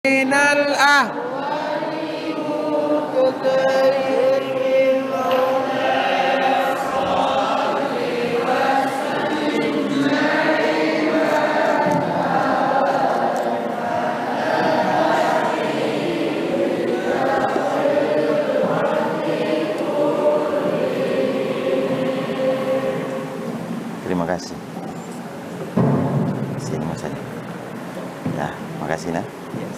minal Terima kasih. Sini Mas Adi. Nah, makasih nah. Iya.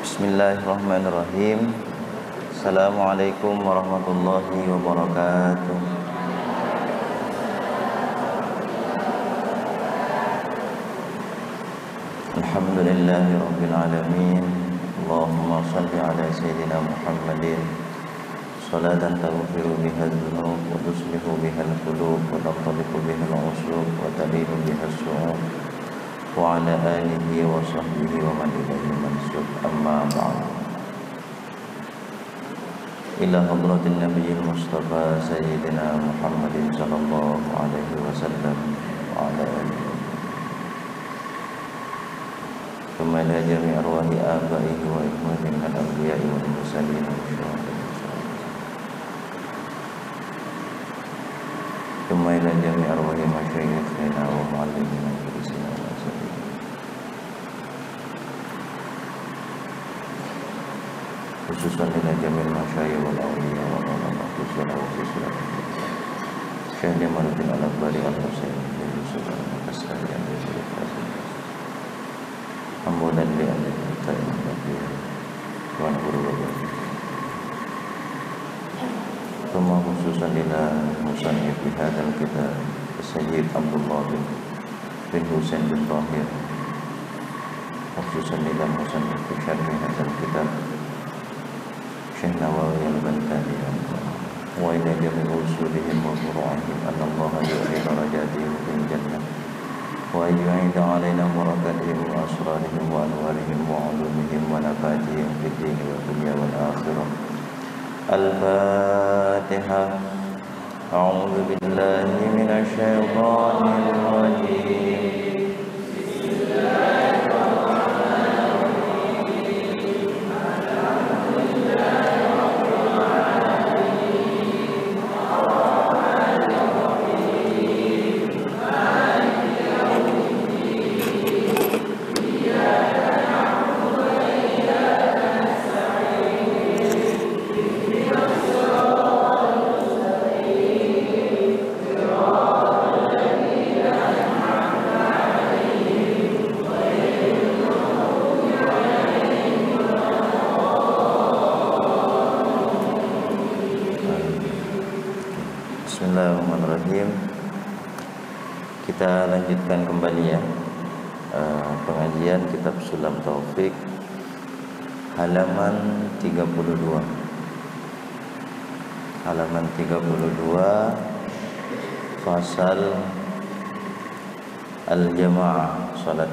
Bismillahirrahmanirrahim. Assalamualaikum warahmatullahi wabarakatuh. Alhamdulillahi rabbil alamin. Allahumma salli ala sayyidina Muhammadin salatan taghfiru biha dzunub wa tuslihu biha al-qulub wa taqtaliqu biha al-usub wa talimu biha as-su'ub wa ala alihi wa sahbihi wa man ilaihi mansub. Amma ba'du. Ila hadratin nabiyil mustafa sayyidina Muhammadin sallallahu alaihi wasallam wa ala alihi thumma ila jami' arwahi abaihi wa ikhwanihi min al-anbiya'i wal mursalin wa syuhada'i thumma ila jami' arwahi masyayikhina wa muallimina wa mudarrisina wa asatidina khususan ila jamil masyayikh wal awliya wa ulama khususana wa khususana Syekh Jamaluddin Al-Akbari Al-Husain bin Yusuf Al-Makasari Al-Yusuf Hamdan li al-Ta'im Tuan Guru Bapak Thumma khususan ila musannif fi hadzal kitab Sayyid Abdullah bin Husain bin Tahir khususan ila musannif fi syarhi hadzal kitab Syekh Nawawi Al-Bantani wa ila jami' usulihim wa furu'ihim anna Allah yu'li darajatihim fil jannah wa yu'id 'alaina barakatihim wa asrarihim wa anwarihim wa 'ulumihim wa nafatihim fid din wa dunya wal akhirah. Al-Fatihah. A'udzu billahi minasy syaithanir rajim. Bismillahirrahmanirrahim. Kita lanjutkan kembali ya pengajian kitab Sulam Taufik halaman 32. Halaman 32 fasal al-jamaah, salat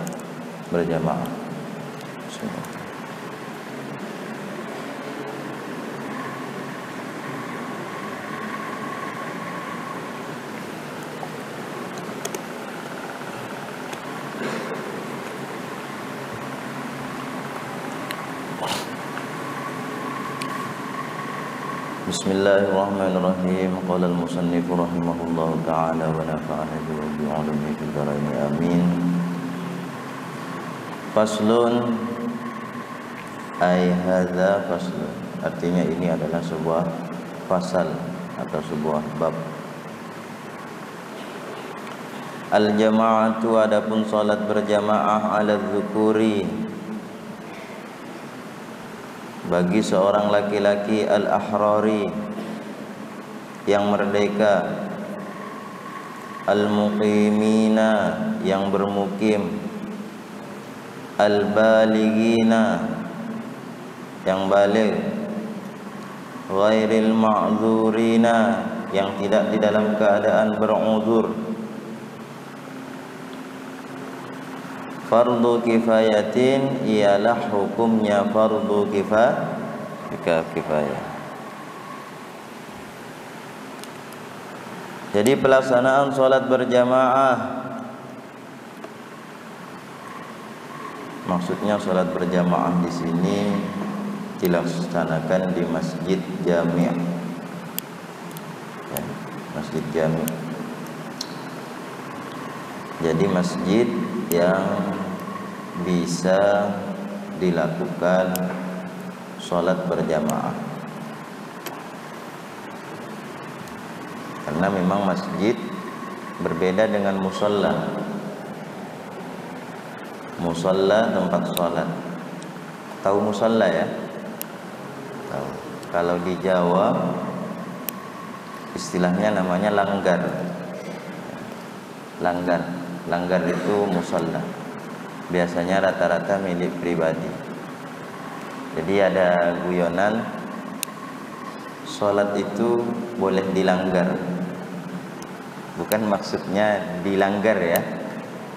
berjamaah. Bismillahirrahmanirrahim. Qala al-musannif rahimahullahu ta'ala wa nafa'ana bi ulumihi fid dharain amin. Faslun ay hadza faslun. Artinya ini adalah sebuah fasal atau sebuah bab. Al-jama'atu adapun salat berjamaah ala dzukuri bagi seorang laki-laki al-ahrari yang merdeka, al-muqimina yang bermukim, al-balighina yang baligh, ghairil ma'dzurina yang tidak di dalam keadaan beruzur. Fardu kifayatin ialah hukumnya fardu kifayah. Jadi pelaksanaan sholat berjamaah, maksudnya sholat berjamaah di sini dilaksanakan di masjid jami', ya, masjid jami'. Jadi masjid yang bisa dilakukan sholat berjamaah, karena memang masjid berbeda dengan musalla. Musalla tempat sholat. Tahu musalla ya? Tahu. Kalau di Jawa istilahnya namanya langgar. Langgar itu musalla. Biasanya rata-rata milik pribadi. Jadi ada guyonan sholat itu boleh dilanggar. Bukan maksudnya dilanggar ya,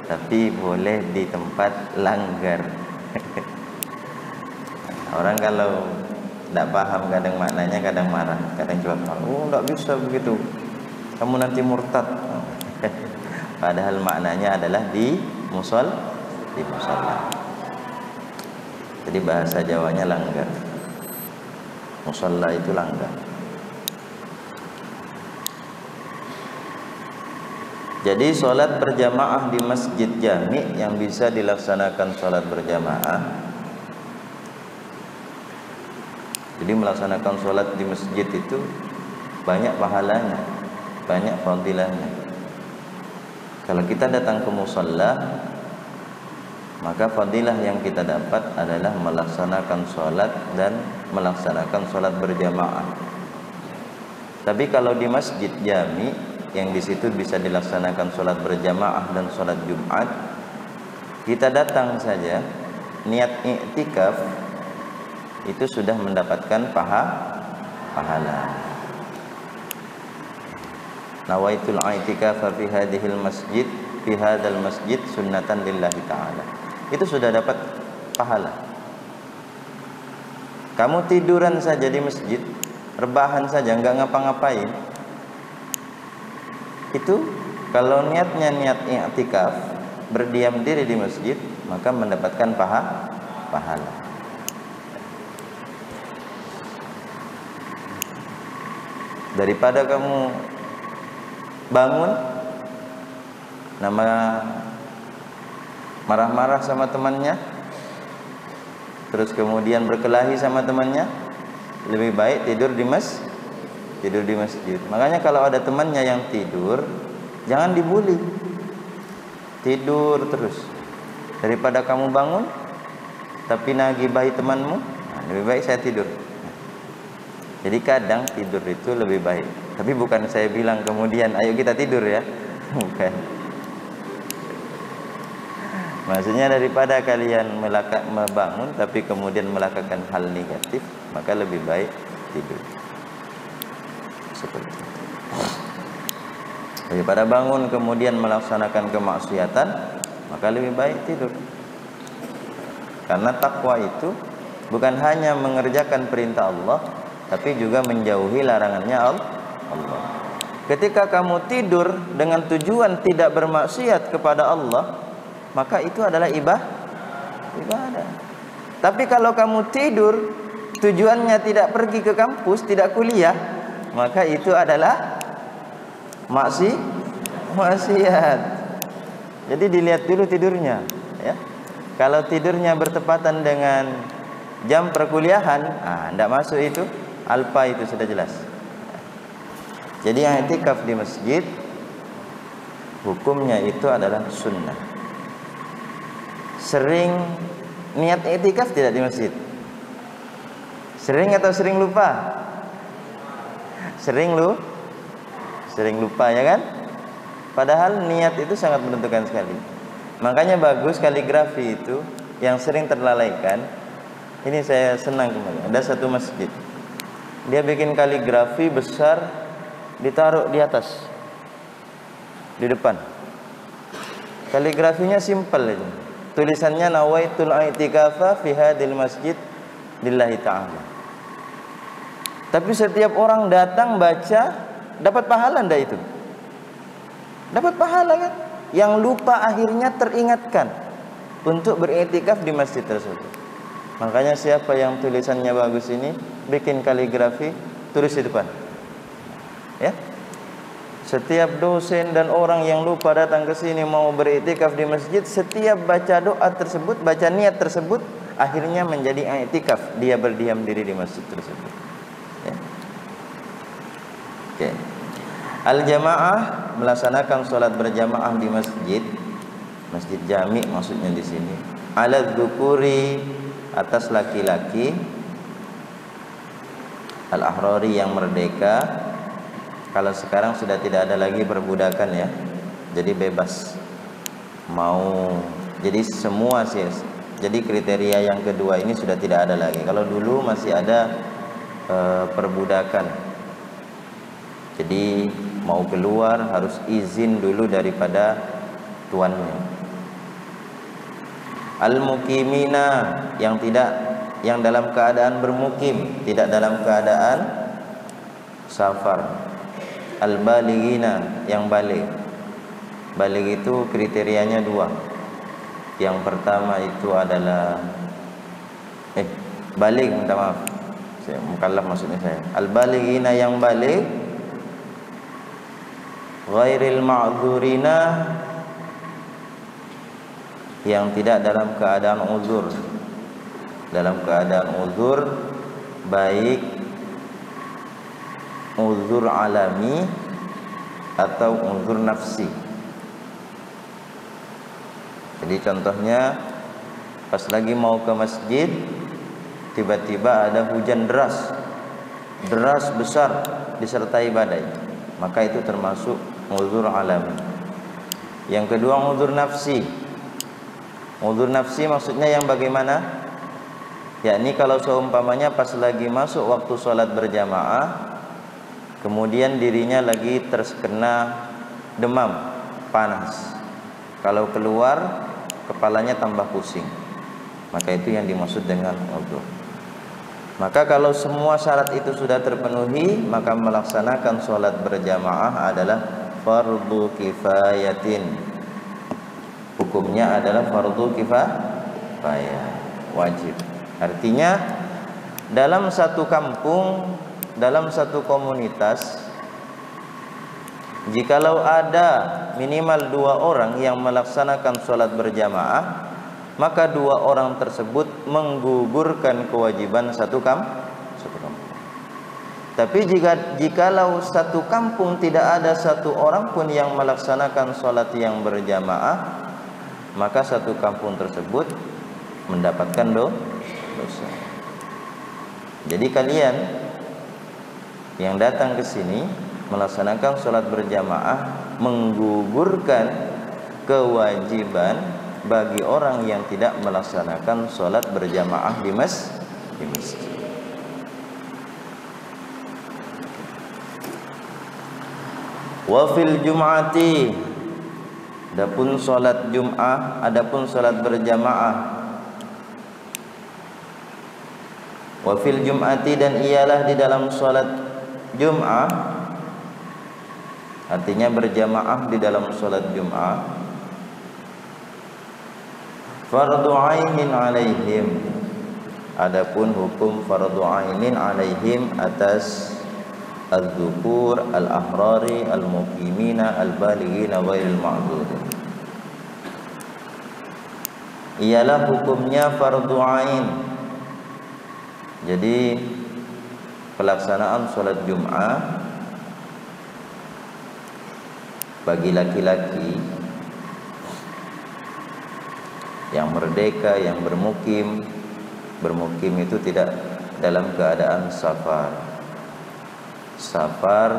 tapi boleh di tempat langgar. Orang kalau tidak paham kadang maknanya, kadang marah, kadang jawab, oh tidak bisa begitu, kamu nanti murtad. Padahal maknanya adalah di musalla. Jadi bahasa Jawanya langgar. Musalla itu langgar. Jadi sholat berjamaah di masjid jami' yang bisa dilaksanakan sholat berjamaah. Jadi melaksanakan sholat di masjid itu banyak pahalanya, banyak fadilahnya. Kalau kita datang ke musalla, maka fadilah yang kita dapat adalah melaksanakan sholat dan melaksanakan sholat berjamaah. Tapi kalau di masjid jami, yang di situ bisa dilaksanakan sholat berjamaah dan sholat Jumat, kita datang saja niat i'tikaf itu sudah mendapatkan pahala. Nawaitul i'tikafa fi hadhil masjid, fi hadzal masjid sunnatan lillahi ta'ala. Itu sudah dapat pahala. Kamu tiduran saja di masjid, rebahan saja, enggak ngapa-ngapain, itu kalau niatnya niat i'tikaf, berdiam diri di masjid, maka mendapatkan pahala. Daripada kamu bangun marah-marah sama temannya, terus kemudian berkelahi sama temannya, lebih baik tidur di masjid. Makanya kalau ada temannya yang tidur, jangan dibully, tidur terus. Daripada kamu bangun tapi nagibahi temanmu, lebih baik saya tidur. Jadi kadang tidur itu lebih baik. Tapi bukan saya bilang kemudian ayo kita tidur ya, bukan. Maksudnya daripada kalian membangun tapi kemudian melakukan hal negatif, maka lebih baik tidur. Seperti itu. Daripada bangun kemudian melaksanakan kemaksiatan, maka lebih baik tidur. Karena takwa itu bukan hanya mengerjakan perintah Allah, tapi juga menjauhi larangannya Allah. Ketika kamu tidur dengan tujuan tidak bermaksiat kepada Allah, maka itu adalah ibadah. Tapi kalau kamu tidur tujuannya tidak pergi ke kampus, tidak kuliah, maka itu adalah maksiat. Jadi dilihat dulu tidurnya, ya. Kalau tidurnya bertepatan dengan jam perkuliahan, tidak masuk itu, alfa itu sudah jelas. Jadi yang i'tikaf di masjid, hukumnya itu adalah sunnah. Sering niat i'tikaf tidak di masjid? Sering atau sering lupa? Sering lupa ya kan? Padahal niat itu sangat menentukan sekali. Makanya bagus kaligrafi itu yang sering terlalaikan. Ini saya senang kemarin. Ada satu masjid, dia bikin kaligrafi besar, ditaruh di atas, di depan. Kaligrafinya simpel aja. Tulisannya nawaitul i'tikafa fi hadil masjid lillahi ta'ala. Tapi setiap orang datang baca, dapat pahala enggak itu? Dapat pahala kan? Yang lupa akhirnya teringatkan untuk beriktikaf di masjid tersebut. Makanya siapa yang tulisannya bagus ini, bikin kaligrafi, tulis di depan. Ya. Setiap dosen dan orang yang lupa datang ke sini mau beriktikaf di masjid, setiap baca doa tersebut, baca niat tersebut, akhirnya menjadi iktikaf. Dia berdiam diri di masjid tersebut. Ya. Oke. Al-jamaah, melaksanakan sholat berjamaah di masjid, masjid jami maksudnya di sini. Al-dzukuri, atas laki-laki, al-ahrari yang merdeka. Kalau sekarang sudah tidak ada lagi perbudakan ya, jadi bebas mau, jadi semua sih. Jadi kriteria yang kedua ini sudah tidak ada lagi. Kalau dulu masih ada perbudakan, jadi mau keluar harus izin dulu daripada tuannya. Al-muqimina, yang dalam keadaan bermukim, tidak dalam keadaan safar. Al-balighina, yang balik. Balik itu kriterianya dua. Yang pertama itu adalah balik, minta maaf, saya mukallaf maksudnya saya. Al-balighina, yang balik. Ghairil ma'dzurina, yang tidak dalam keadaan uzur. Dalam keadaan uzur, baik uzur alami atau uzur nafsi. Jadi contohnya pas lagi mau ke masjid, tiba-tiba ada hujan deras besar disertai badai, maka itu termasuk uzur alami. Yang kedua uzur nafsi. Uzur nafsi maksudnya yang bagaimana? Yakni kalau seumpamanya pas lagi masuk waktu sholat berjamaah, kemudian dirinya lagi terkena demam, panas. Kalau keluar, kepalanya tambah pusing. Maka itu yang dimaksud dengan uzur. Maka kalau semua syarat itu sudah terpenuhi, maka melaksanakan sholat berjamaah adalah fardu kifayatin. Hukumnya adalah fardu kifayah, wajib. Artinya dalam satu kampung, dalam satu komunitas, jikalau ada minimal 2 orang yang melaksanakan sholat berjamaah, maka 2 orang tersebut menggugurkan kewajiban satu kampung. Tapi jikalau satu kampung tidak ada 1 orang pun yang melaksanakan sholat yang berjamaah, maka satu kampung tersebut mendapatkan dosa. Jadi kalian yang datang ke sini melaksanakan sholat berjamaah menggugurkan kewajiban bagi orang yang tidak melaksanakan sholat berjamaah di masjid. Wa fil jum'ati, adapun sholat Jum'ah, adapun sholat berjamaah. Wa fil jum'ati, dan ialah di dalam sholat Jum'ah, artinya berjamaah di dalam sholat Jum'ah, fardu ainin alaihim, adapun hukum fardu ainin alaihim atas az-zukur, al-ahrari, al-muqimina, al-balighina, ghairil ma'dzurin. Ialah hukumnya fardu ain. Jadi pelaksanaan sholat Jum'ah bagi laki-laki yang merdeka, yang bermukim itu tidak dalam keadaan safar. Safar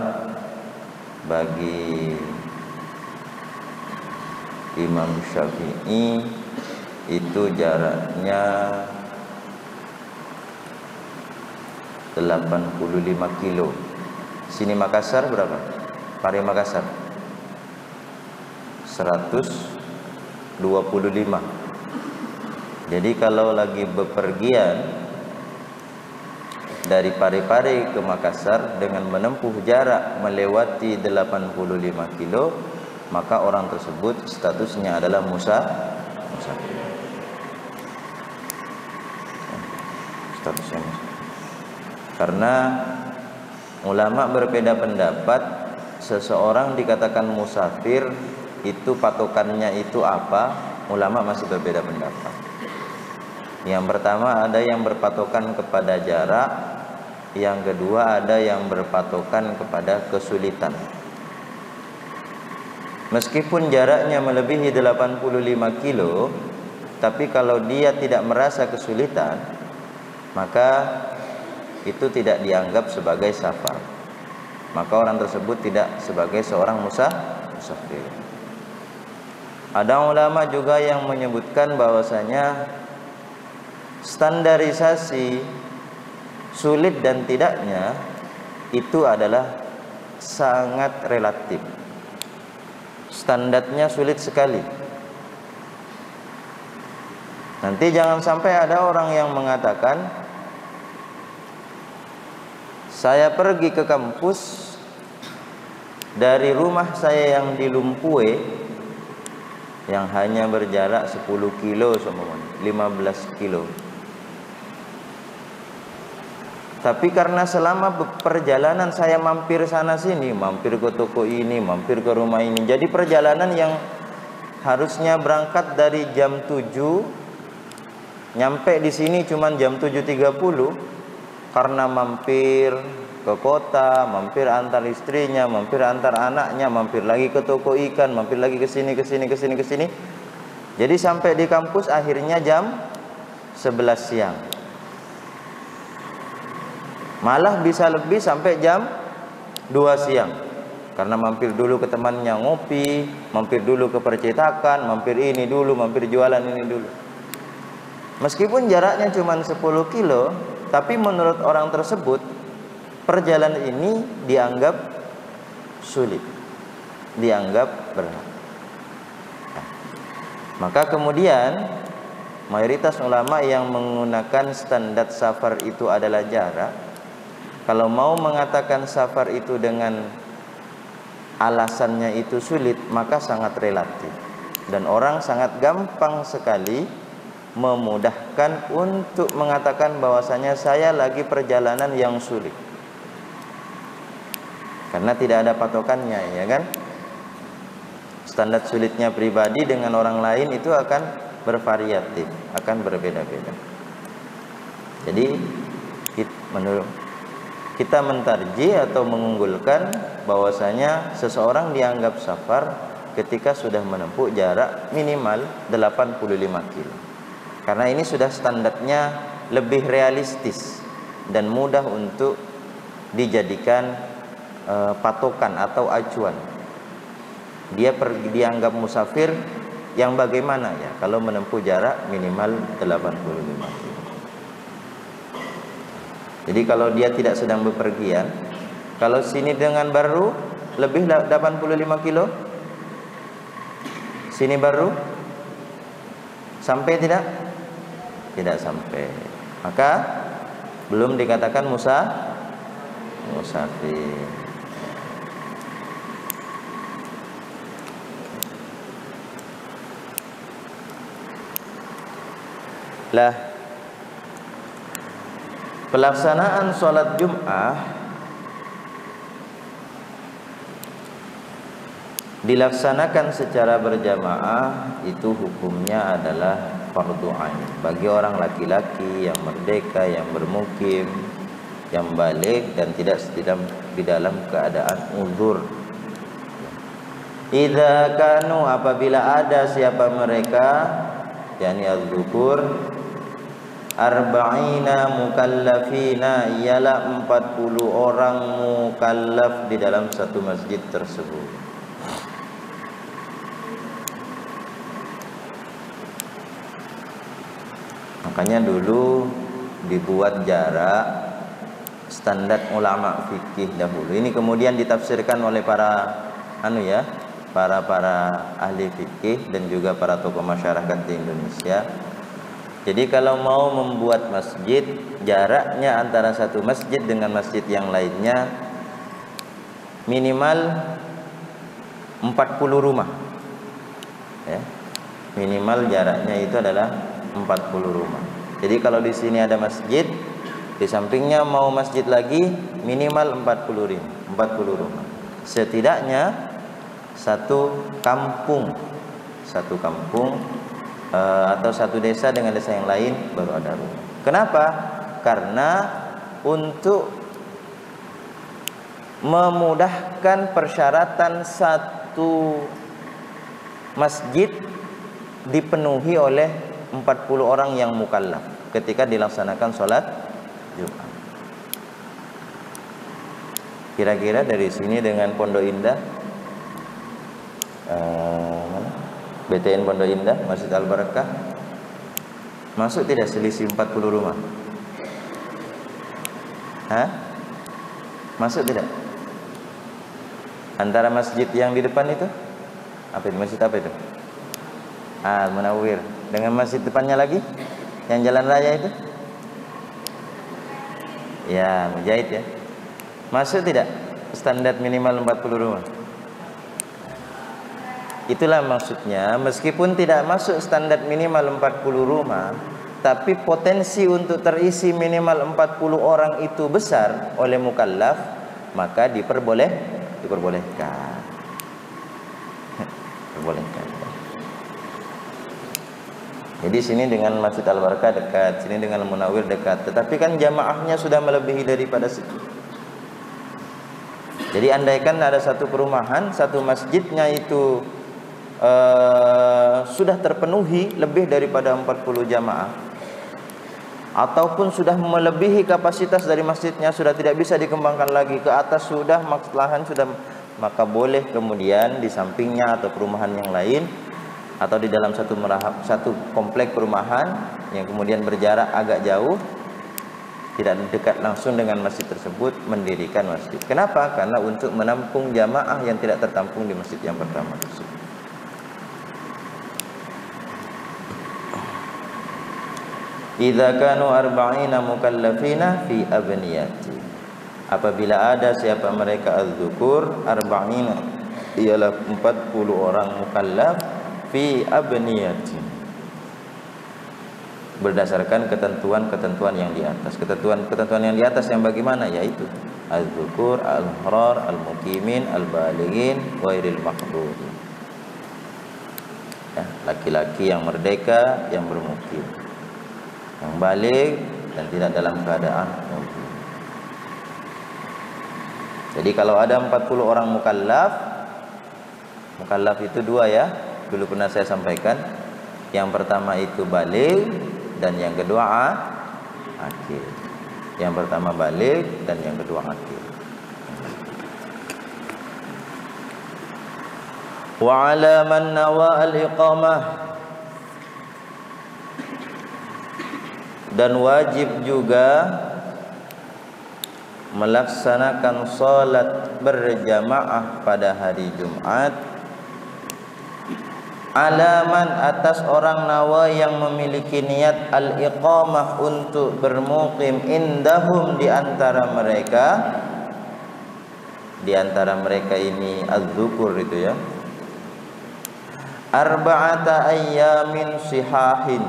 bagi Imam Syafi'i itu jaraknya 85 kilo. Sini Makassar berapa? Pari Makassar 125. Jadi kalau lagi bepergian dari Parepare ke Makassar dengan menempuh jarak melewati 85 kilo, maka orang tersebut statusnya adalah musafir. Statusnya musafir. Karena ulama berbeda pendapat, seseorang dikatakan musafir itu patokannya itu apa? Ulama masih berbeda pendapat. Yang pertama ada yang berpatokan kepada jarak, yang kedua ada yang berpatokan kepada kesulitan. Meskipun jaraknya melebihi 85 kilo, tapi kalau dia tidak merasa kesulitan, maka itu tidak dianggap sebagai safar. Maka orang tersebut tidak sebagai seorang musafir. Ada ulama juga yang menyebutkan bahwasanya standarisasi sulit dan tidaknya itu adalah sangat relatif. Standarnya sulit sekali. Nanti jangan sampai ada orang yang mengatakan, saya pergi ke kampus dari rumah saya yang di Lumpue yang hanya berjarak 10 kilo sama 15 kilo. Tapi karena selama perjalanan saya mampir sana sini, mampir ke toko ini, mampir ke rumah ini, jadi perjalanan yang harusnya berangkat dari jam 7 nyampe di sini cuman jam 7.30, karena mampir ke kota, mampir antar istrinya, mampir antar anaknya, mampir lagi ke toko ikan, mampir lagi ke sini. Jadi sampai di kampus akhirnya jam 11 siang. Malah bisa lebih sampai jam 2 siang. Karena mampir dulu ke temannya ngopi, mampir dulu ke percetakan, mampir ini dulu, mampir jualan ini dulu. Meskipun jaraknya cuma 10 kilo, tapi menurut orang tersebut perjalanan ini dianggap sulit, dianggap berat. Maka kemudian mayoritas ulama yang menggunakan standar safar itu adalah jarak, kalau mau mengatakan safar itu dengan alasannya itu sulit, maka sangat relatif. Dan orang sangat gampang sekali memudahkan untuk mengatakan bahwasanya saya lagi perjalanan yang sulit. Karena tidak ada patokannya, ya kan? Standar sulitnya pribadi dengan orang lain itu akan bervariatif, akan berbeda-beda. Jadi menurut kita mentarji atau mengunggulkan bahwasanya seseorang dianggap safar ketika sudah menempuh jarak minimal 85 kilo. Karena ini sudah standarnya lebih realistis dan mudah untuk dijadikan patokan atau acuan. Dia dianggap musafir yang bagaimana ya kalau menempuh jarak minimal 85 kilo. Jadi kalau dia tidak sedang bepergian, kalau sini dengan baru lebih 85 kilo, sini baru sampai tidak? Tidak sampai. Maka belum dikatakan musafir. Lah, pelaksanaan sholat Jum'ah dilaksanakan secara berjamaah itu hukumnya adalah fardu ain bagi orang laki-laki yang merdeka, yang bermukim, yang balik dan tidak di dalam keadaan uzur. Idza kanu, apabila ada siapa mereka, yakni az-zukur, arba'ina mukallafina, ialah 40 orang mukallaf di dalam satu masjid tersebut. Makanya dulu dibuat jarak standar ulama fikih dahulu. Ini kemudian ditafsirkan oleh para para ahli fikih dan juga para tokoh masyarakat di Indonesia. Jadi kalau mau membuat masjid, jaraknya antara satu masjid dengan masjid yang lainnya minimal 40 rumah. Ya. Minimal jaraknya itu adalah 40 rumah. Jadi kalau di sini ada masjid, di sampingnya mau masjid lagi, minimal 40 rumah. Setidaknya satu kampung atau satu desa dengan desa yang lain baru ada rumah. Kenapa? Karena untuk memudahkan persyaratan satu masjid dipenuhi oleh 40 orang yang mukallaf ketika dilaksanakan sholat Jumat. Kira-kira dari sini dengan Pondok Indah, BTN Pondok Indah, Masjid Al-Barakah, masuk tidak selisih 40 rumah? Hah? Masuk tidak? Antara masjid yang di depan itu, apa itu? Masjid apa itu? Al-Munawwir. Dengan masjid depannya lagi, yang jalan raya itu? Ya, Mujahid ya. Masuk tidak standar minimal 40 rumah? Itulah maksudnya, meskipun tidak masuk standar minimal 40 rumah, tapi potensi untuk terisi minimal 40 orang itu besar oleh mukallaf, maka diperbolehkan. Diperbolehkan. Jadi sini dengan Masjid Al-Barakah dekat, sini dengan Munawwir dekat, tetapi kan jamaahnya sudah melebihi daripada situ. Jadi andaikan ada satu perumahan, satu masjidnya itu sudah terpenuhi lebih daripada 40 jamaah, ataupun sudah melebihi kapasitas dari masjidnya, sudah tidak bisa dikembangkan lagi ke atas, sudah lahan sudah, maka boleh kemudian di sampingnya atau perumahan yang lain, atau di dalam satu komplek perumahan yang kemudian berjarak agak jauh, tidak dekat langsung dengan masjid tersebut, mendirikan masjid. Kenapa? Karena untuk menampung jamaah yang tidak tertampung di masjid yang pertama tersebut. Idza kanu arba'ina mukallafina fi abniyati, apabila ada siapa mereka az-zukur arba'ina, ialah 40 orang mukallaf fi abniyati, berdasarkan ketentuan-ketentuan yang di atas. Ketentuan yang di atas yang bagaimana? Yaitu az-zukur, al-ahrar, al-muqimin, al-balighin, ghairil maqdurin. Ya, laki-laki yang merdeka, yang bermukim, yang balik dan tidak dalam keadaan mukim. Jadi kalau ada 40 orang mukallaf itu dua ya, dulu pernah saya sampaikan. Yang pertama itu balik dan yang kedua akil. Yang pertama balik dan yang kedua akil. Wa 'ala man nawa al-iqamah, dan wajib juga melaksanakan salat berjamaah pada hari Jumat, alaman atas orang nawa yang memiliki niat al-iqamah untuk bermukim, indahum di antara mereka ini az-zukur itu ya, arba'ata ayyamin sihahin,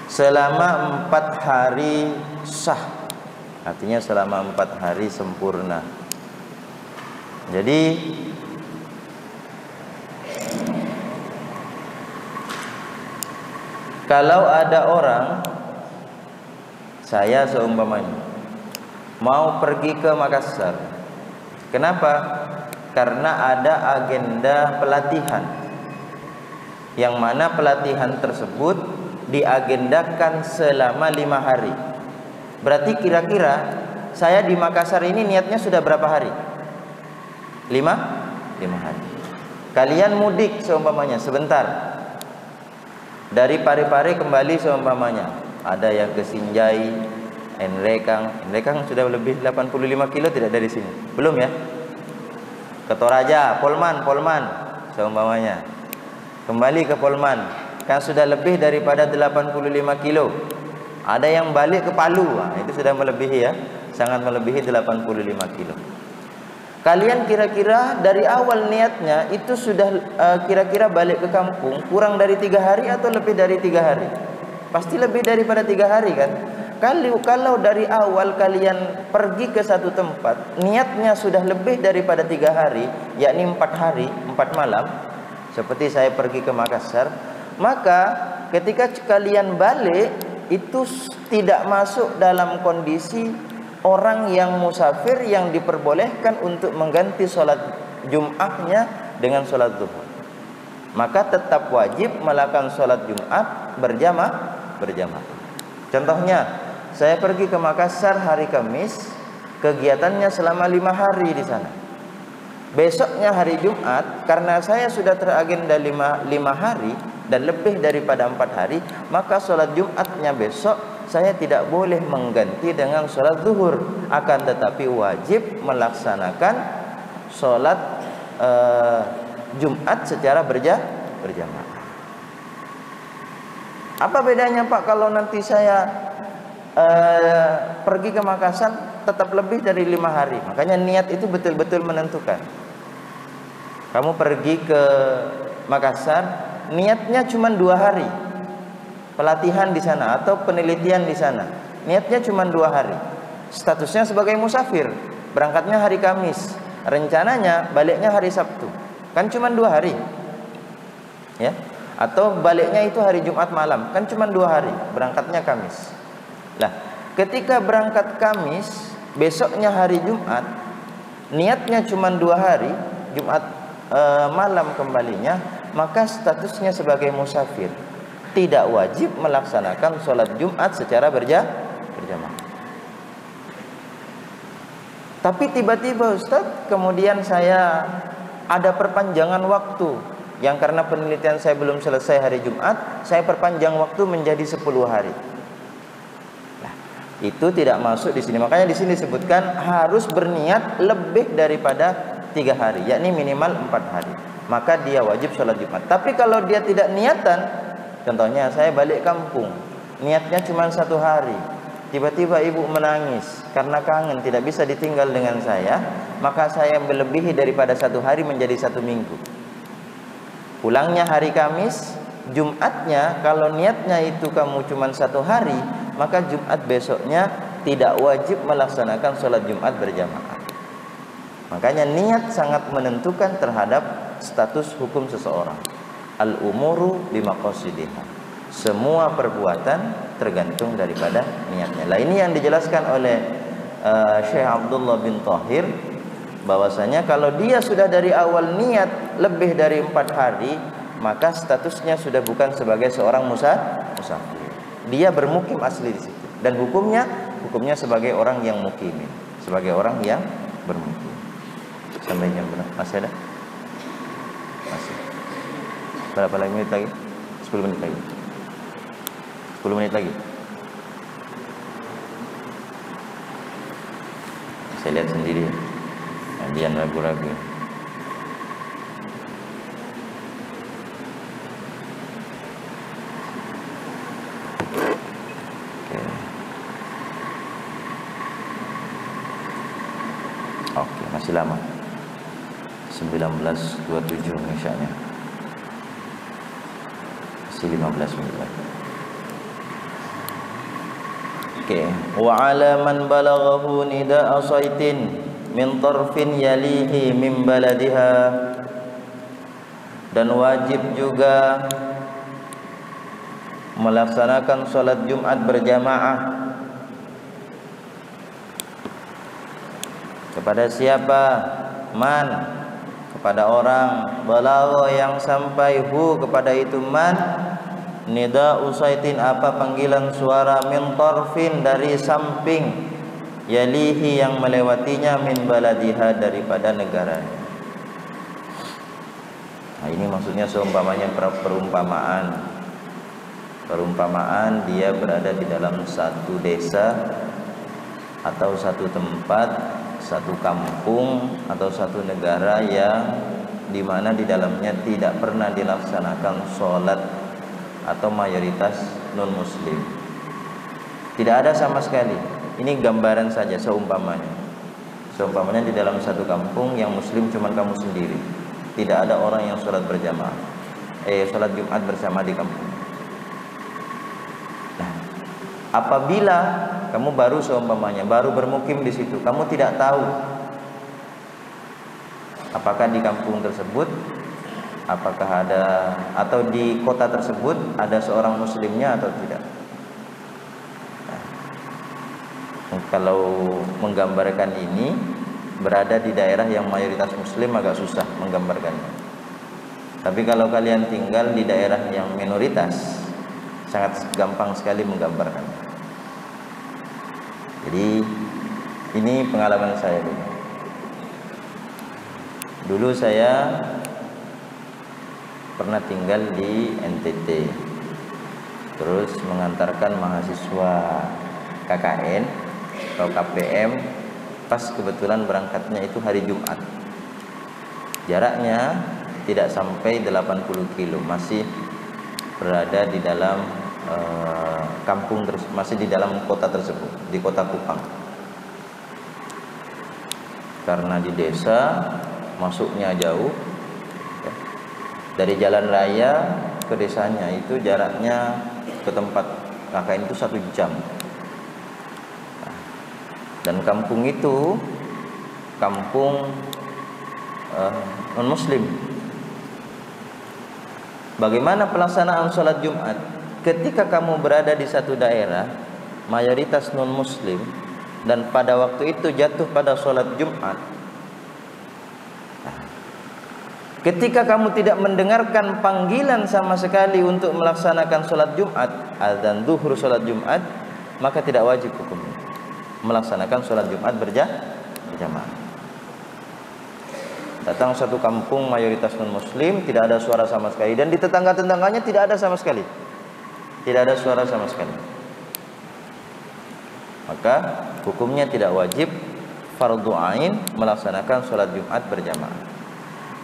selama 4 hari sah, artinya selama 4 hari sempurna. Jadi kalau ada orang, saya seumpamanya mau pergi ke Makassar, kenapa? Karena ada agenda pelatihan yang mana pelatihan tersebut diagendakan selama 5 hari. Berarti kira-kira saya di Makassar ini niatnya sudah berapa hari? 5 hari. Kalian mudik seumpamanya sebentar, dari Parepare kembali seumpamanya, ada yang ke Sinjai, Enrekang sudah lebih 85 kilo tidak dari sini, belum ya? Ke Toraja, Polman seumpamanya, kembali ke Polman, kan sudah lebih daripada 85 kilo. Ada yang balik ke Palu, itu sudah melebihi ya, sangat melebihi 85 kilo. Kalian kira-kira dari awal niatnya itu sudah kira-kira balik ke kampung kurang dari 3 hari atau lebih dari 3 hari? Pasti lebih daripada 3 hari kan? Kalau dari awal kalian pergi ke satu tempat, niatnya sudah lebih daripada 3 hari, yakni 4 hari, 4 malam, seperti saya pergi ke Makassar, maka ketika kalian balik itu tidak masuk dalam kondisi orang yang musafir yang diperbolehkan untuk mengganti sholat Jum'ahnya dengan sholat zuhur. Maka tetap wajib melakukan sholat Jum'at berjamaah. Contohnya, saya pergi ke Makassar hari Kamis, kegiatannya selama 5 hari di sana. Besoknya hari Jumat, karena saya sudah teragenda 5 hari dan lebih daripada 4 hari, maka sholat Jumatnya besok saya tidak boleh mengganti dengan sholat zuhur, akan tetapi wajib melaksanakan sholat Jumat secara berjamaah. Apa bedanya Pak kalau nanti saya pergi ke Makassar tetap lebih dari 5 hari? Makanya niat itu betul-betul menentukan. Kamu pergi ke Makassar, niatnya cuma 2 hari pelatihan di sana atau penelitian di sana, niatnya cuma 2 hari. Statusnya sebagai musafir, berangkatnya hari Kamis, rencananya baliknya hari Sabtu, kan cuma 2 hari, ya. Atau baliknya itu hari Jumat malam, kan cuma 2 hari, berangkatnya Kamis. Lah, ketika berangkat Kamis, besoknya hari Jumat, niatnya cuma 2 hari, Jumat malam kembalinya, maka statusnya sebagai musafir, tidak wajib melaksanakan sholat Jumat secara berjamaah. Tapi tiba-tiba Ustaz, kemudian saya ada perpanjangan waktu, yang karena penelitian saya belum selesai hari Jumat, saya perpanjang waktu menjadi 10 hari. Nah, itu tidak masuk di sini. Makanya di sini disebutkan harus berniat lebih daripada 3 hari, yakni minimal 4 hari. Maka dia wajib sholat Jumat. Tapi kalau dia tidak niatan, contohnya saya balik kampung, niatnya cuma 1 hari, tiba-tiba ibu menangis karena kangen, tidak bisa ditinggal dengan saya, maka saya melebihi daripada 1 hari menjadi 1 minggu. Pulangnya hari Kamis, Jumatnya kalau niatnya itu kamu cuma 1 hari, maka Jumat besoknya tidak wajib melaksanakan sholat Jumat berjamaah. Makanya niat sangat menentukan terhadap status hukum seseorang. Al-umuru bimaqasidiha. Semua perbuatan tergantung daripada niatnya. Lah ini yang dijelaskan oleh Syekh Abdullah bin Tahir, bahwasanya kalau dia sudah dari awal niat lebih dari 4 hari, maka statusnya sudah bukan sebagai seorang musafir. Dia bermukim asli di situ, dan hukumnya sebagai orang yang mukimin, sebagai orang yang bermukim. Sampai jam berapa? Masih ada? Masih. Berapa lagi menit lagi? 10 menit lagi. 10 menit lagi. Saya lihat sendiri. Dia ragu-ragu. Oke, masih lama. 19.27 Indonesia-nya. Masih 15 menit lagi. Oke, wa 'ala man balaghahu nida'a saitin min tarfin yalihi min baladiha, dan wajib juga melaksanakan sholat Jumat berjamaah kepada siapa? kepada orang, balagha yang sampai hu kepada itu man, nida usaitin apa panggilan suara, min tarfin dari samping, yalihi yang melewatinya, min baladiha daripada negaranya. Nah ini maksudnya seumpamanya perumpamaan dia berada di dalam satu desa atau satu tempat, satu kampung atau satu negara yang dimana di dalamnya tidak pernah dilaksanakan sholat atau mayoritas non muslim, tidak ada sama sekali. Ini gambaran saja, seumpamanya di dalam satu kampung yang muslim cuma kamu sendiri, tidak ada orang yang sholat berjamaah, sholat Jumat bersama di kampung. Nah, apabila kamu baru bermukim di situ, kamu tidak tahu apakah di kampung tersebut, apakah ada atau di kota tersebut ada seorang muslimnya atau tidak. Nah, kalau menggambarkan ini berada di daerah yang mayoritas muslim agak susah menggambarkannya. Tapi kalau kalian tinggal di daerah yang minoritas, sangat gampang sekali menggambarkannya. Jadi ini pengalaman saya dulu. Dulu saya pernah tinggal di NTT, terus mengantarkan mahasiswa KKN atau KPM, pas kebetulan berangkatnya itu hari Jumat. Jaraknya tidak sampai 80 kilo, masih berada di dalam kampung, masih di dalam kota tersebut, di kota Kupang. Karena di desa masuknya jauh, dari jalan raya ke desanya itu jaraknya ke tempat KKN itu 1 jam. Dan kampung itu kampung non muslim. Bagaimana pelaksanaan sholat Jumat? Ketika kamu berada di satu daerah mayoritas non muslim dan pada waktu itu jatuh pada sholat Jumat, ketika kamu tidak mendengarkan panggilan sama sekali untuk melaksanakan sholat Jumat, azan zuhur sholat Jumat, maka tidak wajib hukumnya melaksanakan sholat Jumat berjamaah. Datang satu kampung mayoritas non muslim, tidak ada suara sama sekali, dan di tetangga-tetangganya tidak ada sama sekali, tidak ada suara sama sekali, maka hukumnya tidak wajib fardhu ain melaksanakan sholat Jumat berjamaah.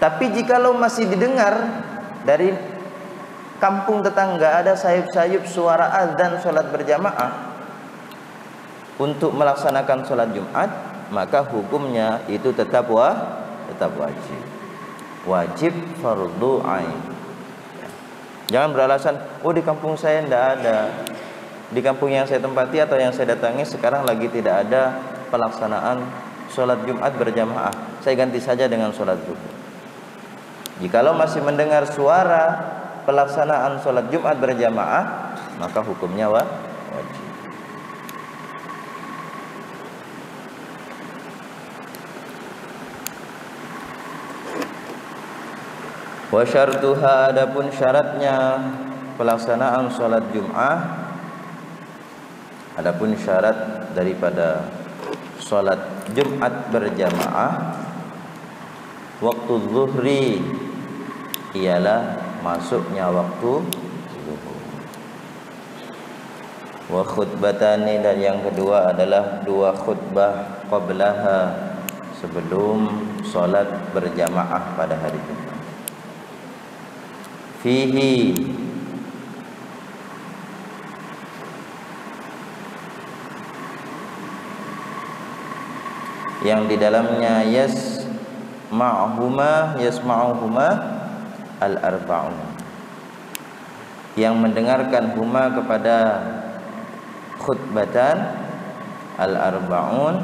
Tapi jikalau masih didengar dari kampung tetangga ada sayup-sayup suara azan sholat berjamaah untuk melaksanakan sholat Jumat, maka hukumnya itu tetap wajib fardhu ain. Jangan beralasan, oh di kampung saya tidak ada, di kampung yang saya tempati atau yang saya datangi sekarang lagi tidak ada pelaksanaan sholat Jumat berjamaah, saya ganti saja dengan sholat zuhur. Jikalau masih mendengar suara pelaksanaan sholat Jumat berjamaah, maka hukumnya wajib. Wa syartuha, adapun syaratnya pelaksanaan sholat Jum'ah, adapun syarat daripada sholat Jumat berjamaah, waktu zuhri ialah masuknya waktu zuhur. Wa khutbatani, dan yang kedua adalah 2 khutbah qablaha, sebelum sholat berjamaah pada hari Jumat. Fihi, yang di dalamnya yasma'uhuma al-arba'un, yang mendengarkan huma kepada khutbatan al-arba'un,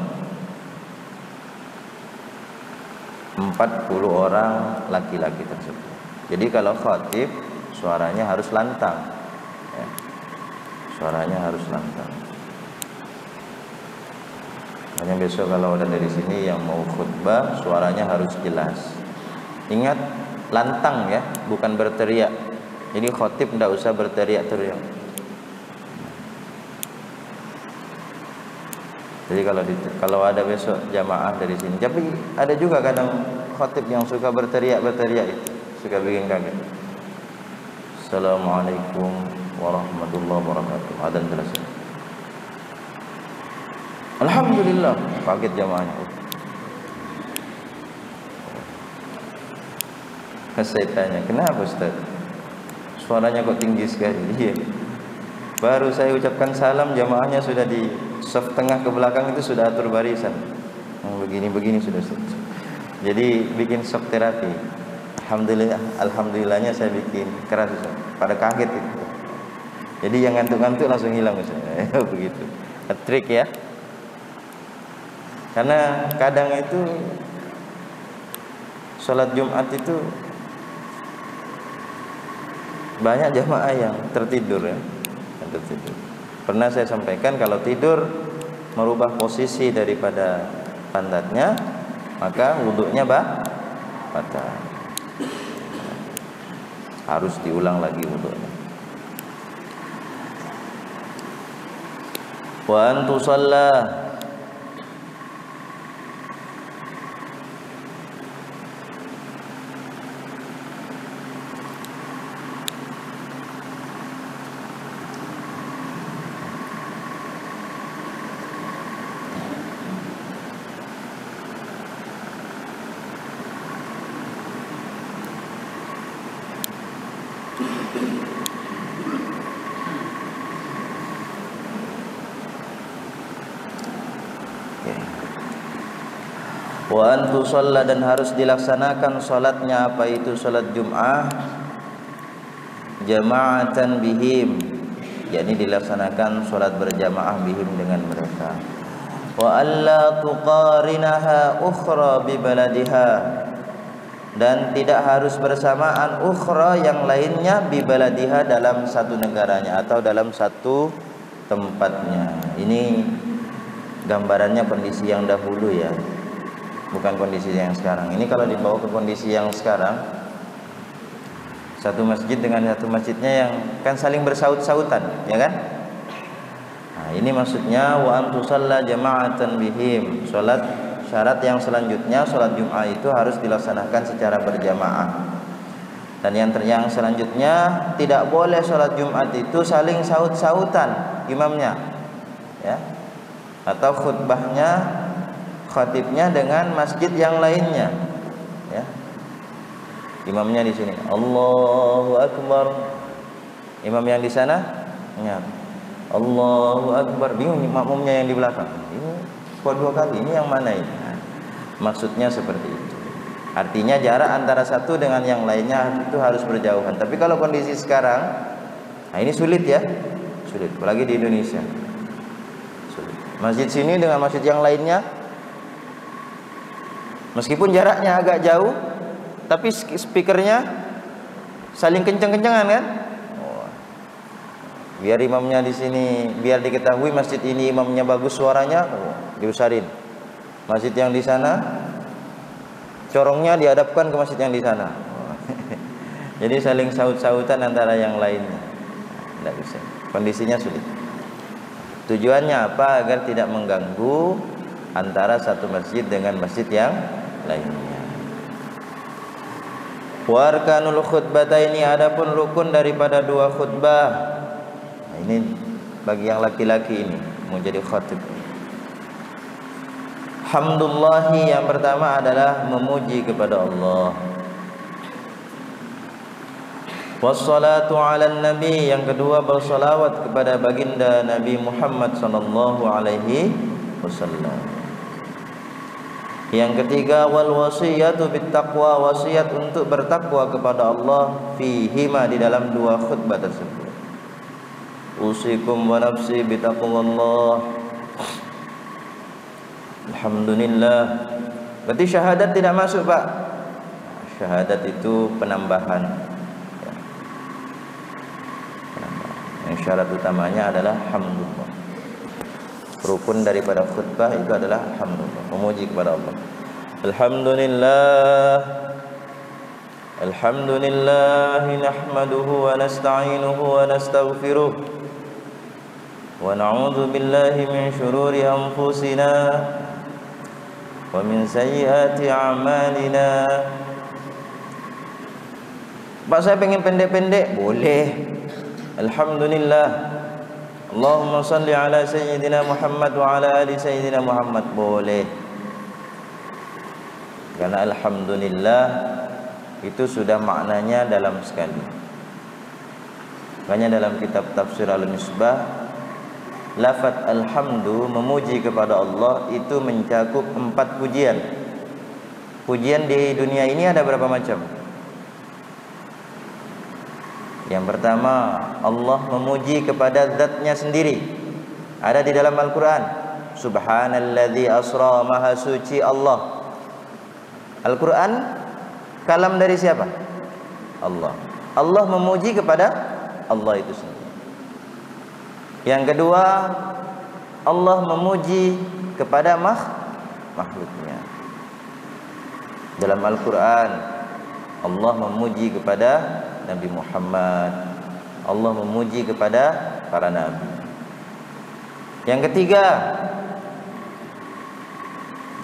40 orang laki-laki tersebut. Jadi kalau khatib suaranya harus lantang, ya. Suaranya harus lantang. Makanya besok kalau ada dari sini yang mau khutbah, suaranya harus jelas. Ingat, lantang ya, bukan berteriak. Jadi khotib tidak usah berteriak-teriak. Jadi kalau ada besok jamaah dari sini, tapi ada juga kadang khotib yang suka berteriak-berteriak itu, suka bikin kaget. Assalamualaikum warahmatullahi wabarakatuh. Adzan selesai. Alhamdulillah, kaget jamaahnya. Saya tanya, kenapa Ustaz? Suaranya kok tinggi sekali? Iya. Baru saya ucapkan salam, jamaahnya sudah di saf tengah ke belakang itu sudah atur barisan. Begini-begini sudah. Jadi bikin saf terapi. Alhamdulillahnya saya bikin keras Ustaz. Pada kaget itu. Jadi yang ngantuk-ngantuk langsung hilang Ustaz. Begitu. Trik ya. Karena kadang itu sholat Jumat itu banyak jamaah yang tertidur ya, yang tertidur. Pernah saya sampaikan kalau tidur merubah posisi daripada pantatnya, maka wudhunya batal. Harus diulang lagi wudhunya. Wa antu shalla, wa antu shalla, dan harus dilaksanakan salatnya, apa itu salat Jum'ah, jama'atan bihim, yakni dilaksanakan salat berjamaah bihim dengan mereka. Wa alla tuqarinaha ukhra bi baladiha, dan tidak harus bersamaan ukhra yang lainnya bi baladiha, dalam satu negaranya atau dalam satu tempatnya. Ini gambarannya kondisi yang dahulu ya, bukan kondisi yang sekarang. Ini kalau dibawa ke kondisi yang sekarang, satu masjid dengan satu masjidnya yang kan saling bersaut-sautan, ya kan? Nah, ini maksudnya wa antu shalla jama'atan bihim. Salat syarat yang selanjutnya, salat Jumat itu harus dilaksanakan secara berjamaah. Dan yang selanjutnya, tidak boleh salat Jumat itu saling saut-sautan imamnya, ya, atau khatibnya dengan masjid yang lainnya, ya. Imamnya di sini Allahu Akbar, imam yang di sana ya Allahu Akbar, bingung makmumnya yang di belakang, ini kok dua kali, ini yang mana ini? Nah, maksudnya seperti itu. Artinya jarak antara satu dengan yang lainnya itu harus berjauhan. Tapi kalau kondisi sekarang, nah ini sulit ya, sulit, apalagi di Indonesia. Sulit. Masjid sini dengan masjid yang lainnya, meskipun jaraknya agak jauh, tapi speakernya saling kenceng-kencengan kan? Oh. Biar imamnya di sini, biar diketahui masjid ini imamnya bagus suaranya, diusarin. Masjid yang di sana, corongnya dihadapkan ke masjid yang di sana. Oh. Jadi saling saut-sautan antara yang lainnya. Tidak bisa. Kondisinya sulit. Tujuannya apa? Agar tidak mengganggu antara satu masjid dengan masjid yang lainnya. Wa arkanul khutbataini, adapun rukun daripada dua khutbah. Nah, ini bagi yang laki-laki ini mau jadi khatib. Hamdulillahi, yang pertama adalah memuji kepada Allah. Wassalatu ala nabi, yang kedua bersalawat kepada baginda Nabi Muhammad sallallahu alaihi wasallam. Yang ketiga wal wasiyatu bittaqwa, wasiat untuk bertakwa kepada Allah fihima, di dalam dua khutbah tersebut. Usikum wa nafsi bittaqwallah. Alhamdulillah. Berarti syahadat tidak masuk Pak. Syahadat itu penambahan. Yang syarat utamanya adalah hamdulillah. Rukun daripada khutbah itu adalah hamdulillah, memuji kepada Allah. Alhamdulillah Alhamdulillah nahmaduhu wa nasta'inuhu wa nastaghfiruh wa na'udzu billahi min shururi anfusina wa min sayyiati a'malina. Pak, saya pengen pendek-pendek, boleh. Alhamdulillah. Allahumma salli ala sayyidina Muhammad wa ala ali sayyidina Muhammad, boleh. Karena alhamdulillah itu sudah maknanya dalam sekali. Makanya dalam kitab Tafsir Al-Misbah, lafaz alhamdu, memuji kepada Allah, itu mencakup 4 pujian. Pujian di dunia ini ada berapa macam? Yang pertama, Allah memuji kepada zatnya sendiri. Ada di dalam Al-Quran. Subhanalladzi asra, maha suci Allah. Al-Quran kalam dari siapa? Allah. Allah memuji kepada Allah itu sendiri. Yang kedua, Allah memuji kepada makhluknya. Dalam Al-Quran, Allah memuji kepada Nabi Muhammad. Allah memuji kepada para nabi. Yang ketiga,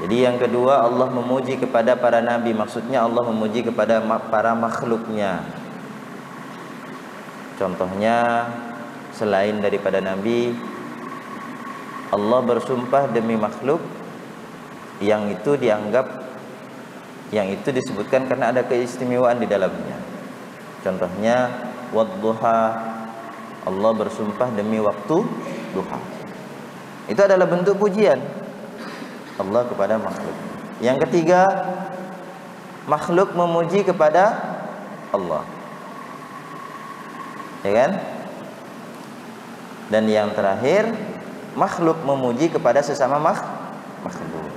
jadi yang kedua, Allah memuji kepada para nabi, maksudnya Allah memuji kepada para makhluknya. Contohnya, selain daripada nabi, Allah bersumpah demi makhluk yang itu dianggap, yang itu disebutkan karena ada keistimewaan di dalamnya. Contohnya, wadduha, Allah bersumpah demi waktu duha. Itu adalah bentuk pujian Allah kepada makhluk. Yang ketiga, makhluk memuji kepada Allah, ya kan? Dan yang terakhir, makhluk memuji kepada sesama makhluk.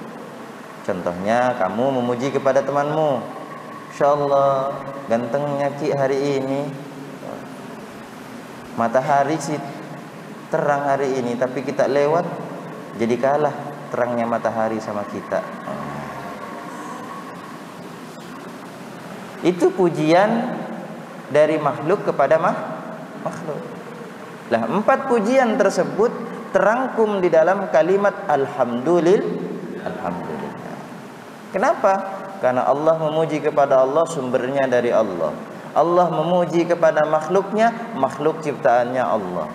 Contohnya, kamu memuji kepada temanmu, Insya Allah gantengnya Ki hari ini, matahari sih terang hari ini, tapi kita lewat jadi kalah terangnya matahari sama kita. Itu pujian dari makhluk kepada makhluk. Lah, 4 pujian tersebut terangkum di dalam kalimat alhamdulillah. Kenapa? Karena Allah memuji kepada Allah, sumbernya dari Allah. Allah memuji kepada makhluknya, makhluk ciptaannya Allah.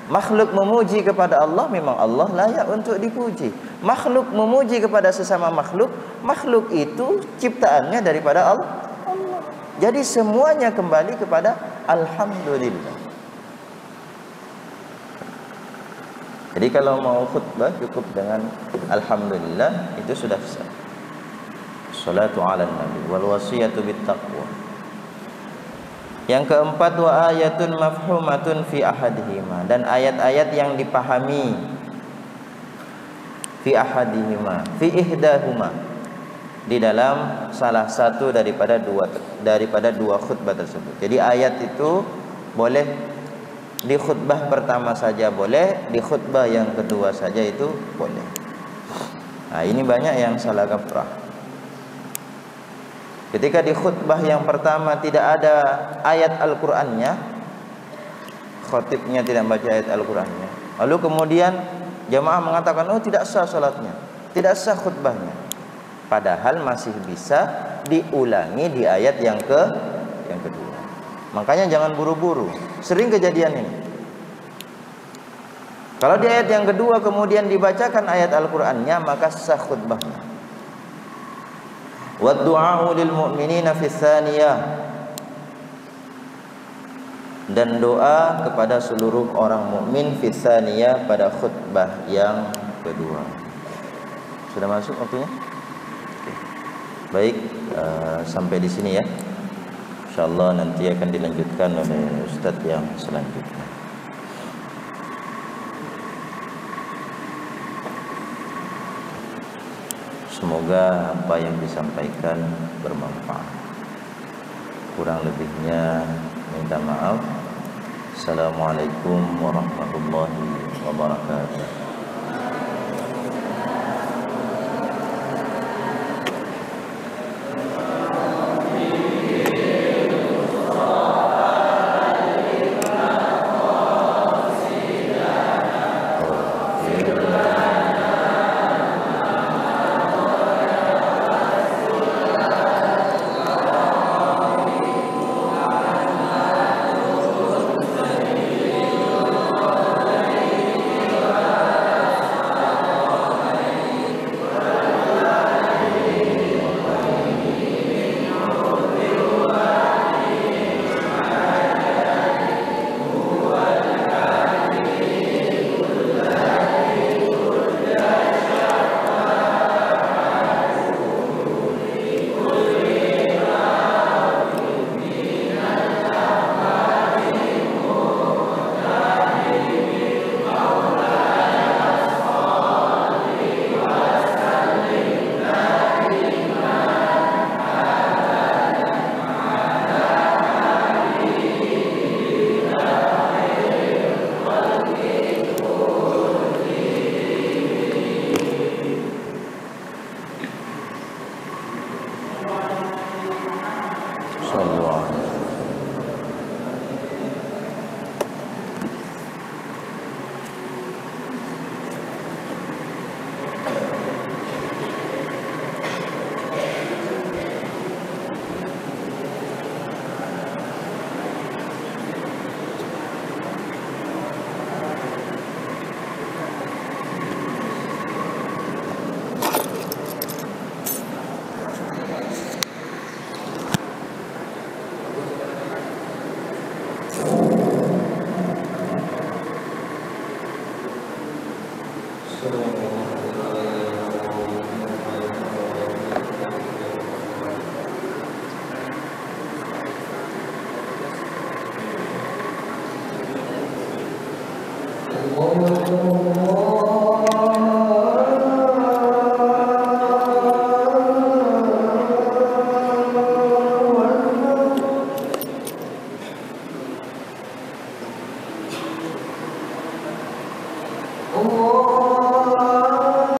Makhluk memuji kepada Allah, memang Allah layak untuk dipuji. Makhluk memuji kepada sesama makhluk, makhluk itu ciptaannya daripada Allah. Jadi semuanya kembali kepada alhamdulillah. Jadi kalau mau khutbah cukup dengan alhamdulillah, itu sudah sah. Salatu ala nabi wal wasiyatu bit taqwa. Yang keempat, wa ayatun mafhumatun fi ahadihima, dan ayat-ayat yang dipahami fi ahadihima, fi ihdahuma, di dalam salah satu daripada dua khutbah tersebut. Jadi ayat itu boleh di khutbah pertama saja boleh, di khutbah yang kedua saja itu boleh. Nah, ini banyak yang salah kaprah. Ketika di khutbah yang pertama tidak ada ayat Al-Qur'annya, khatibnya tidak baca ayat Al-Qur'annya, lalu kemudian jamaah mengatakan, oh tidak sah salatnya, tidak sah khutbahnya. Padahal masih bisa diulangi di ayat yang kedua. Makanya jangan buru-buru. Sering kejadian ini. Kalau di ayat yang kedua kemudian dibacakan ayat Al-Qur'annya, maka sah khutbahnya. Waddu'a'u lil mu'minina fi tsaniyah, dan doa kepada seluruh orang mukmin fi tsaniyah, pada khutbah yang kedua. Sudah masuk waktunya? Oke. Baik, sampai di sini ya. Insyaallah nanti akan dilanjutkan oleh ustaz yang selanjutnya. Semoga apa yang disampaikan bermanfaat. Kurang lebihnya minta maaf. Assalamualaikum warahmatullahi wabarakatuh. Allah